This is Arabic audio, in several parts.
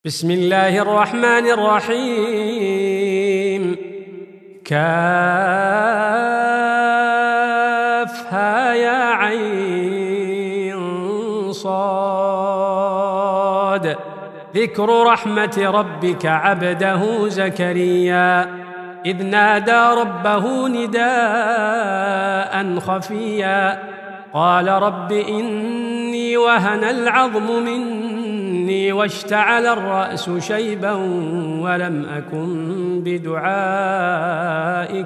بسم الله الرحمن الرحيم. كافها يا عين صاد. ذكر رحمة ربك عبده زكريا إذ نادى ربه نداء خفيا قال رب إني وهن العظم مني واشتعل الرأس شيبا ولم أكن بدعائك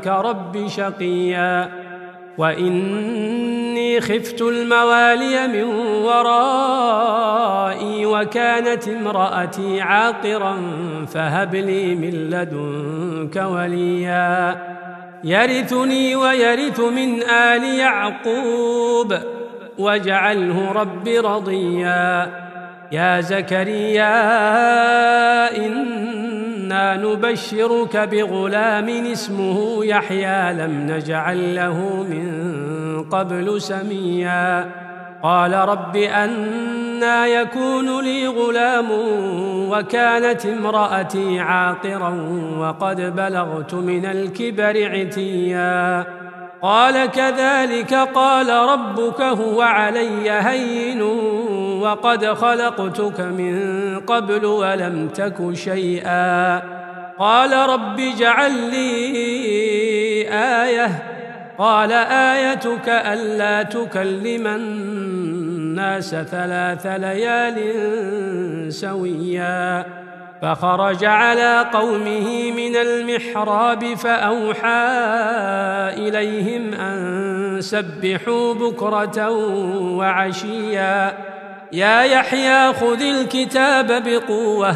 رب شقيا وإني خفت الموالي من ورائي وكانت امرأتي عاقرا فهب لي من لدنك وليا يرثني ويرث من آل يعقوب واجعله رب رضيا يا زكريا إنا نبشرك بغلام اسمه يحيى لم نجعل له من قبل سميا قال رب أنى يكون لي غلام وكانت امرأتي عاقرا وقد بلغت من الكبر عتيا قال كذلك قال ربك هو علي هين وقد خلقتك من قبل ولم تك شيئا قال رب اجعل لي آية قال آيتك ألا تكلم الناس 3 ليال سويا فخرج على قومه من المحراب فأوحى إليهم أن سبحوا بكرة وعشيا يا يحيى خذ الكتاب بقوة